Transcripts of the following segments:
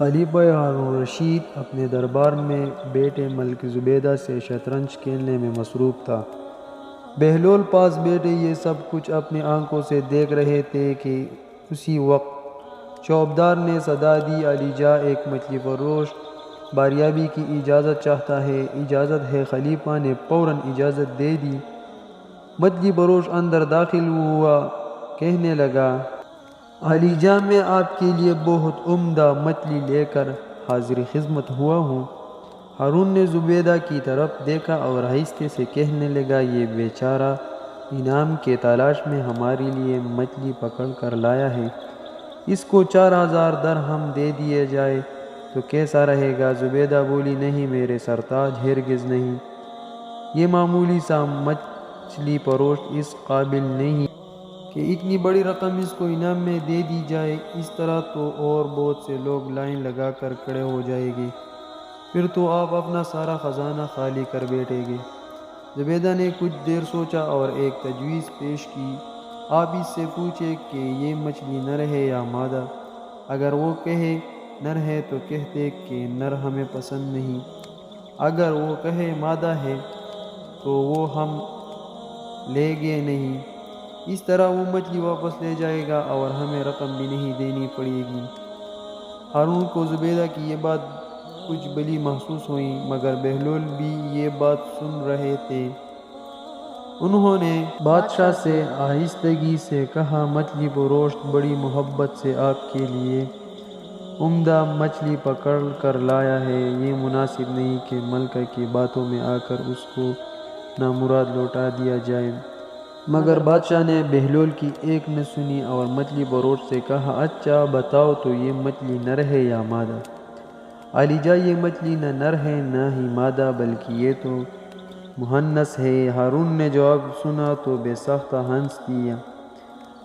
خلیفہ ہارون رشید اپنے دربار میں بیٹے ملک زبیدہ سے شطرنج کھیلنے میں مصروف تھا۔ بہلول پاس بیٹھے یہ سب کچھ اپنی آنکھوں سے دیکھ رہے تھے کہ اسی وقت چوبدار نے صدا دی، علی جا ایک مچھلی فروش باریابی کی اجازت چاہتا ہے۔ اجازت ہے۔ خلیفہ نے فوراً اجازت دے دی۔ مچھلی فروش اندر داخل ہوا، کہنے لگا، علی جا میں آپ کے لیے بہت عمدہ مچھلی لے کر حاضر خدمت ہوا ہوں۔ ہارون نے زبیدہ کی طرف دیکھا اور آہستہ سے کہنے لگا، یہ بیچارہ انعام کی تلاش میں ہمارے لیے مچھلی پکڑ کر لایا ہے، اس کو 4000 درہم دے دیے جائے تو کیسا رہے گا؟ زبیدہ بولی، نہیں میرے سرتاج، ہرگز نہیں، یہ معمولی سا مچھلی فروش اس قابل نہیں کہ اتنی بڑی رقم اس کو انعام میں دے دی جائے، اس طرح تو اور بہت سے لوگ لائن لگا کر کھڑے ہو جائیں گے، پھر تو آپ اپنا سارا خزانہ خالی کر بیٹھیں گے۔ زبیدہ نے کچھ دیر سوچا اور ایک تجویز پیش کی، آپ اس سے پوچھیں کہ یہ مچھلی نر ہے یا مادہ؟ اگر وہ کہے نر ہے تو کہہ دے کہ نر ہمیں پسند نہیں، اگر وہ کہے مادہ ہے تو وہ ہم لیں گے نہیں، اس طرح وہ مچھلی واپس لے جائے گا اور ہمیں رقم بھی نہیں دینی پڑے گی۔ ہارون کو زبیدہ کی یہ بات کچھ بھلی محسوس ہوئی، مگر بہلول بھی یہ بات سن رہے تھے۔ انہوں نے بادشاہ سے آہستگی سے کہا، مچھلی فروش بڑی محبت سے آپ کے لیے عمدہ مچھلی پکڑ کر لایا ہے، یہ مناسب نہیں کہ ملکہ کی باتوں میں آ کر اس کو نامراد لوٹا دیا جائے۔ مگر بادشاہ نے بہلول کی ایک نہ سنی اور مچھلی فروش سے کہا، اچھا بتاؤ تو یہ مچھلی نر ہے یا مادہ؟ علی جا یہ مچھلی نہ نر ہے نہ ہی مادہ، بلکہ یہ تو مؤنث ہے۔ ہارون نے جواب سنا تو بے ساختہ ہنس دیا۔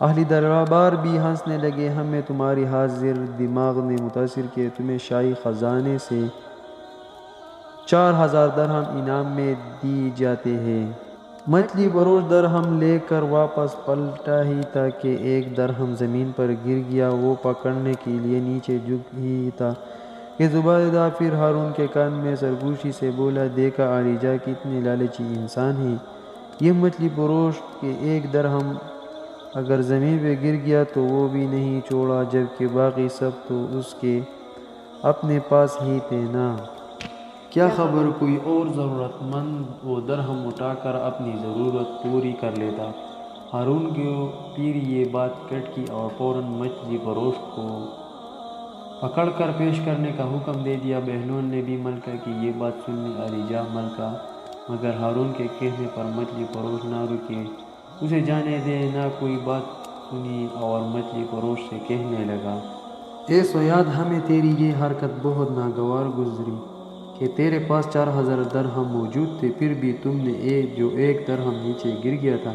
اہل دربار بھی ہنسنے لگے۔ ہمیں تمہاری حاضر دماغ نے متاثر کیا، تمہیں شاہی خزانے سے 4000 درہم انعام میں دی جاتے ہیں۔ مچھلی فروش درہم لے کر واپس پلٹا ہی تھا کہ ایک درہم زمین پر گر گیا، وہ پکڑنے کے لیے نیچے جھک ہی تھا کہ زبیدہ پھر ہارون کے کان میں سرگوشی سے بولا، دیکھا علی جا کتنے لالچی انسان ہے، یہ مچھلی فروش کے ایک درہم اگر زمین پہ گر گیا تو وہ بھی نہیں چھوڑا، جبکہ باقی سب تو اس کے اپنے پاس ہی تھے نا۔ کیا خبر کوئی اور ضرورت مند وہ درہم اٹھا کر اپنی ضرورت پوری کر لیتا۔ ہارون کو پھر یہ بات کھٹکی اور فوراً مچھلی فروش کو پکڑ کر پیش کرنے کا حکم دے دیا۔ بہلول نے بھی ملکہ کی یہ بات سن لی۔ علی جا ملکہ مگر ہارون کے کہنے پر مچھلی فروش نہ رکے، اسے جانے دے نہ کوئی بات سنی اور مچھلی فروش سے کہنے لگا، اے صیاد، ہمیں تیری یہ حرکت بہت ناگوار گزری کہ تیرے پاس 4000 درہم موجود تھے، پھر بھی تم نے جو ایک درہم نیچے گر گیا تھا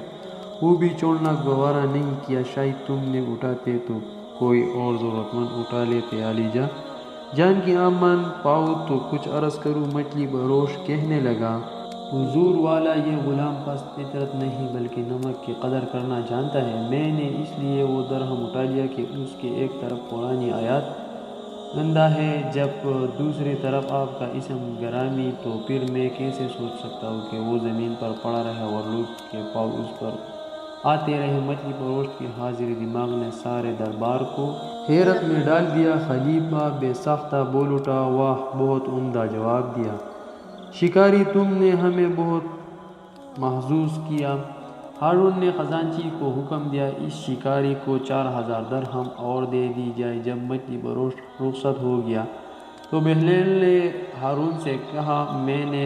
وہ بھی چھوڑنا گوارا نہیں کیا، شاید تم نے اٹھاتے تو کوئی اور ضرورت مند اٹھا لیتے۔ علی جا جان کی امان پاؤ تو کچھ عرض کروں؟ مچھلی فروش کہنے لگا، حضور والا یہ غلام پست فطرت نہیں بلکہ نمک کی قدر کرنا جانتا ہے، میں نے اس لیے وہ درہم اٹھا لیا کہ اس کے ایک طرف قرآنی آیات گندا ہے، جب دوسری طرف آپ کا اسم گرامی، تو پھر میں کیسے سوچ سکتا ہوں کہ وہ زمین پر پڑا رہے اور لوگ کے پاؤں اس پر آتے رہے۔ مچھلی فروش کی حاضر دماغ نے سارے دربار کو حیرت میں ڈال دیا۔ خلیفہ بے ساختہ بول اٹھا، واہ، بہت عمدہ جواب دیا شکاری، تم نے ہمیں بہت محظوظ کیا۔ ہارون نے خزانچی کو حکم دیا، اس شکاری کو 4000 درہم اور دے دی جائے۔ جب مچھلی فروش رخصت ہو گیا تو بہلول نے ہارون سے کہا، میں نے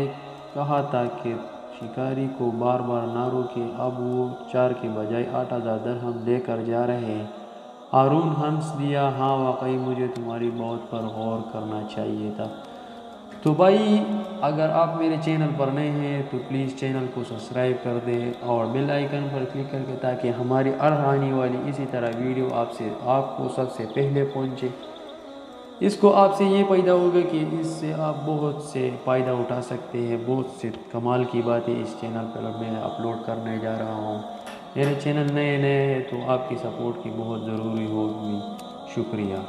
کہا تھا کہ شکاری کو بار بار نہ روکے، اب وہ 4 کے بجائے 8000 درہم لے کر جا رہے ہیں۔ ہارون ہنس دیا، ہاں واقعی مجھے تمہاری بات پر غور کرنا چاہیے تھا۔ تو بھائی، اگر آپ میرے چینل پر نئے ہیں تو پلیز چینل کو سبسکرائب کر دیں اور بیل آئیکن پر کلک کر کے، تاکہ ہماری ہر آنے والی اسی طرح ویڈیو آپ کو سب سے پہلے پہنچے۔ اس کو آپ سے یہ فائدہ ہوگا کہ اس سے آپ بہت سے فائدہ اٹھا سکتے ہیں، بہت سے کمال کی باتیں اس چینل پر میں اپلوڈ کرنے جا رہا ہوں۔ میرے چینل نئے ہیں تو آپ کی سپورٹ کی بہت ضروری ہوگی۔ شکریہ۔